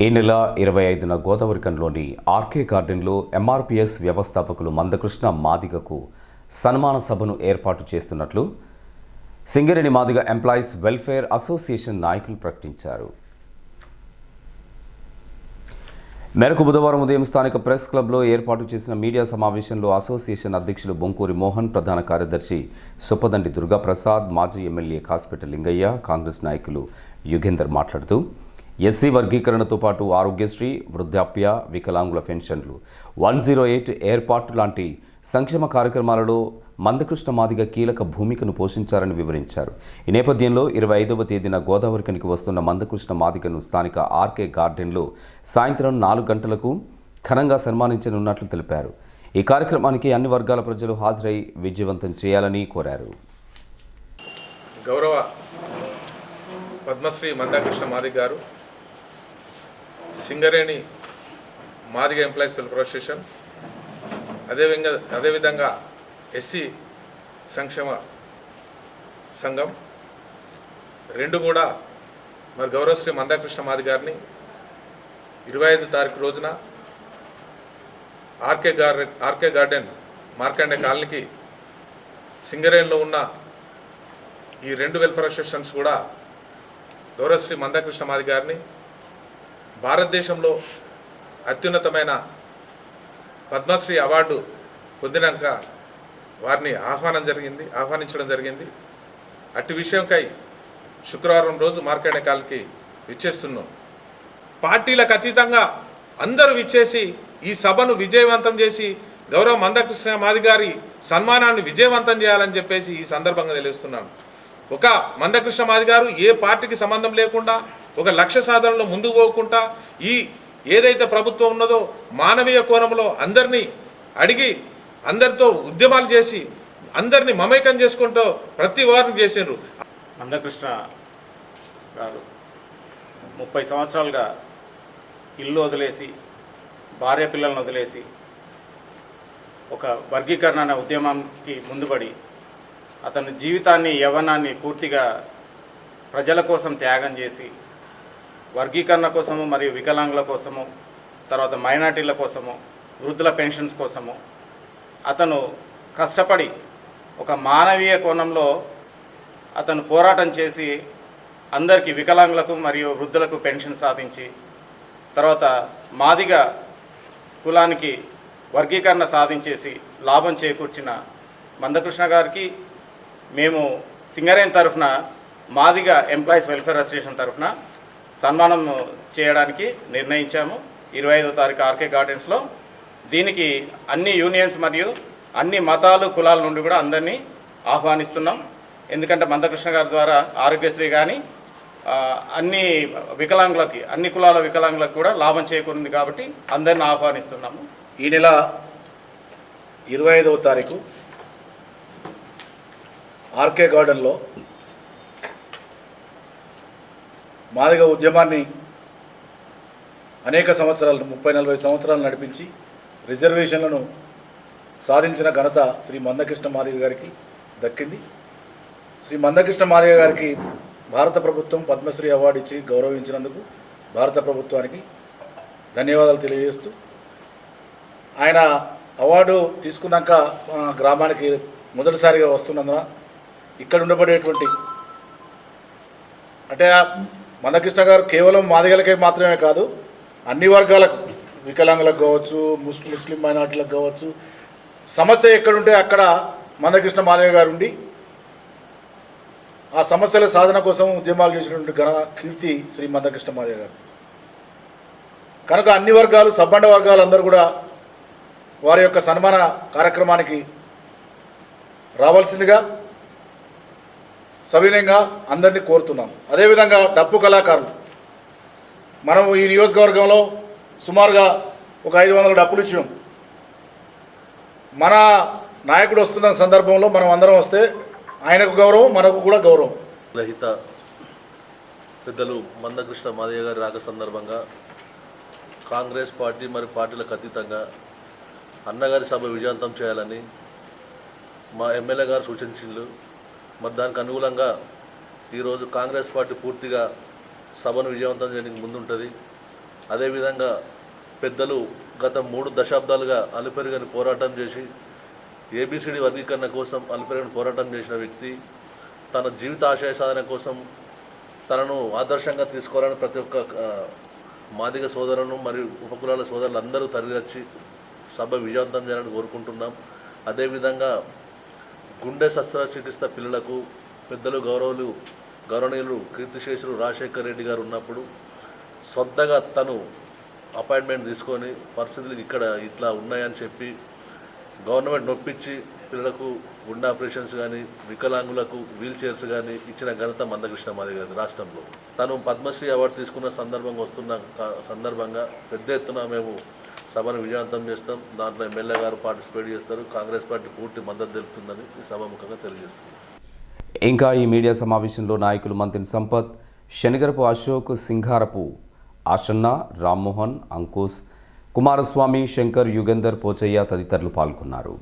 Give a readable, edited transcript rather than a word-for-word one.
ఈ నెల 25న గోదావరికంలోని ఆర్కే గార్డెన్లో ఎంఆర్పీఎస్ వ్యవస్థాపకులు మందకృష్ణ మాదిగకు సన్మాన సభను ఏర్పాటు చేస్తున్నట్లు Singareni Madiga employees welfare association నాయకులు ప్రకటించారు. మేరకు బుధవారం ఉదయం స్థానిక ప్రెస్ క్లబ్లో ఏర్పాటు చేసిన మీడియా సమావేశంలో అసోసియేషన్ అధ్యక్షులు బొంకూరి మోహన్, ప్రధాన కార్యదర్శి సుప్పదండి దుర్గాప్రసాద్, మాజీ ఎమ్మెల్యే కాసిపేట లింగయ్య, కాంగ్రెస్ నాయకులు యుగేందర్ మాట్లాడుతూ ఎస్సీ వర్గీకరణతో పాటు ఆరోగ్యశ్రీ, వృద్ధాప్య, వికలాంగుల పెన్షన్లు, 108 ఏర్పాటు లాంటి సంక్షేమ కార్యక్రమాలలో మందకృష్ణ మాదిగ కీలక భూమికను పోషించారని వివరించారు. ఈ నేపథ్యంలో 25వ తేదీన గోదావరికనికి వస్తున్న మందకృష్ణ మాదిగను స్థానిక ఆర్కే గార్డెన్లో సాయంత్రం 4 గంటలకు ఘనంగా సన్మానించనున్నట్లు తెలిపారు. ఈ కార్యక్రమానికి అన్ని వర్గాల ప్రజలు హాజరై విజయవంతం చేయాలని కోరారు. గౌరవ పద్మశ్రీ మందకృష్ణ మాదిగ గారు, Singareni Madiga employees welfare association, అదేవిధంగా ఎస్సీ సంక్షేమ సంఘం రెండు కూడా మరి గౌరవశ్రీ మందకృష్ణ మాదిగ గారిని 25వ తారీఖు రోజున ఆర్కే గార్డెన్ మార్కండే కాలనీకి సింగరేణిలో ఉన్న ఈ రెండు వెల్ఫేర్ అసోసియేషన్స్ కూడా గౌరవశ్రీ మందకృష్ణ మాదిగ గారిని భారతదేశంలో అత్యున్నతమైన పద్మశ్రీ అవార్డు పొందినాక వారిని ఆహ్వానించడం జరిగింది. అట్టి విషయంకై శుక్రవారం రోజు మార్కండే కాలనీకి విచ్చేస్తున్నాం. పార్టీలకు అతీతంగా అందరూ విచ్చేసి ఈ సభను విజయవంతం చేసి గౌరవ మందకృష్ణ మాదిగ గారి సన్మానాన్ని విజయవంతం చేయాలని చెప్పేసి ఈ సందర్భంగా తెలియజేస్తున్నాను. ఒక మందకృష్ణ మాదిగ గారు ఏ పార్టీకి సంబంధం లేకుండా ఒక లక్ష్య సాధనలో ముందుకు పోకుండా ఈ ఏదైతే ప్రభుత్వం ఉన్నదో మానవీయ కోణంలో అందరినీ అడిగి అందరితో ఉద్యమాలు చేసి అందరినీ మమేకం చేసుకుంటూ ప్రతి వారిని చేశారు. మందకృష్ణ గారు 30 సంవత్సరాలుగా ఇల్లు వదిలేసి, భార్య పిల్లలను వదిలేసి ఒక వర్గీకరణ అనే ఉద్యమానికి ముందుపడి అతని జీవితాన్ని, యవ్వనాన్ని పూర్తిగా ప్రజల కోసం త్యాగం చేసి వర్గీకరణ కోసము, మరియు వికలాంగుల కోసము, తర్వాత మైనార్టీల కోసము, వృద్ధుల పెన్షన్స్ కోసము అతను కష్టపడి ఒక మానవీయ కోణంలో అతను పోరాటం చేసి అందరికీ, వికలాంగులకు మరియు వృద్ధులకు పెన్షన్ సాధించి, తర్వాత మాదిగ కులానికి వర్గీకరణ సాధించేసి లాభం చేకూర్చిన మందకృష్ణ గారికి మేము సింగరేణి తరఫున మాదిగ ఎంప్లాయీస్ వెల్ఫేర్ అసోసియేషన్ తరఫున సన్మానం చేయడానికి నిర్ణయించాము. 25వ తారీఖు ఆర్కే గార్డెన్స్లో. దీనికి అన్ని యూనియన్స్ మరియు అన్ని మతాలు, కులాల నుండి కూడా అందరినీ ఆహ్వానిస్తున్నాం. ఎందుకంటే మందకృష్ణ గారి ద్వారా ఆరోగ్యశ్రీ కానీ అన్ని వికలాంగులకి, అన్ని కులాల వికలాంగులకు కూడా లాభం చేకూరింది కాబట్టి అందరిని ఆహ్వానిస్తున్నాము. ఈ నెల 25వ తారీఖు ఆర్కే గార్డెన్లో మాదిగ ఉద్యమాన్ని అనేక సంవత్సరాలు, 30-40 సంవత్సరాలు నడిపించి రిజర్వేషన్లను సాధించిన ఘనత శ్రీ మందకృష్ణ మాదిగ గారికి దక్కింది. శ్రీ మందకృష్ణ మాదిగ గారికి భారత ప్రభుత్వం పద్మశ్రీ అవార్డు ఇచ్చి గౌరవించినందుకు భారత ప్రభుత్వానికి ధన్యవాదాలు తెలియజేస్తూ, ఆయన అవార్డు తీసుకున్నాక గ్రామానికి మొదటిసారిగా వస్తున్నందున ఇక్కడ ఉండబడేటువంటి, అంటే మందకృష్ణ గారు కేవలం మాదిగలకే మాత్రమే కాదు, అన్ని వర్గాలకు, వికలాంగులకు కావచ్చు, ముస్లిం మైనార్టీలకు కావచ్చు, సమస్య ఎక్కడుంటే అక్కడ మందకృష్ణ మాదిగ గారు ఉండి ఆ సమస్యల సాధన కోసం ఉద్యమాలు చేసినటువంటి ఘన కీర్తి శ్రీ మందకృష్ణ మాదిగ గారు. కనుక అన్ని వర్గాలు, సబ్బండ వర్గాలు అందరూ కూడా వారి యొక్క సన్మాన కార్యక్రమానికి రావాల్సిందిగా సవినయంగా అందరినీ కోరుతున్నాం. అదేవిధంగా డప్పు కళాకారులు, మనం ఈ నియోజకవర్గంలో సుమారుగా ఒక 500 డప్పులు ఇచ్చినాం. మన నాయకుడు వస్తున్న సందర్భంలో మనం అందరం వస్తే ఆయనకు గౌరవం, మనకు కూడా గౌరవం. రహిత పెద్దలు మందకృష్ణ మాదిగ గారి రాక సందర్భంగా కాంగ్రెస్ పార్టీ మరియు పార్టీలకు అతీతంగా అన్నగారి సభ విజయవంతం చేయాలని మా ఎమ్మెల్యే గారు సూచించిండ్రు. మరి దానికి అనుగుణంగా ఈరోజు కాంగ్రెస్ పార్టీ పూర్తిగా సభను విజయవంతం చేయడానికి ముందుంటుంది. అదేవిధంగా పెద్దలు గత 3 దశాబ్దాలుగా అలుపెరుగని పోరాటం చేసి ఏబిసిడి వర్గీకరణ కోసం అలుపెరుగని పోరాటం చేసిన వ్యక్తి తన జీవిత ఆశయ సాధన కోసం తనను ఆదర్శంగా తీసుకోవాలని ప్రతి ఒక్క మాదిగ సోదరులను మరియు ఉపకులాల సోదరులు అందరూ తరలివచ్చి సభ విజయవంతం చేయాలని కోరుకుంటున్నాం. అదేవిధంగా గుండె శస్త్రచికిత్స పిల్లలకు పెద్దలు గౌరవనీయులు కీర్తిశేషులు రాజశేఖర్ రెడ్డి గారు ఉన్నప్పుడు సొంతగా తను అపాయింట్మెంట్ తీసుకొని పరిస్థితులు ఇక్కడ ఇట్లా ఉన్నాయని చెప్పి గవర్నమెంట్ నొప్పించి పిల్లలకు గుండె ఆపరేషన్స్ కానీ వికలాంగులకు వీల్ చైర్స్ కానీ ఇచ్చిన ఘనత మందకృష్ణ మాదిగ గారి రాష్ట్రంలో. తను పద్మశ్రీ అవార్డు తీసుకున్న సందర్భంగా పెద్ద ఎత్తున మేము సభను విజయవంతం చేస్తాం. దాంట్లో ఎమ్మెల్యే గారు పార్టిసిపేట్ చేస్తారు. కాంగ్రెస్ పార్టీ పూర్తి మద్దతు తెలుపుతుందని ఈ సభాముఖంగా తెలియజేస్తుంది. ఇంకా ఈ మీడియా సమావేశంలో నాయకులు మంతిని సంపత్, శనిగరపు అశోక్, సింగారపు ఆషన్న, రామ్మోహన్, అంకుష్, కుమారస్వామి, శంకర్, యుగంధర్, పోచయ్య తదితరులు పాల్గొన్నారు.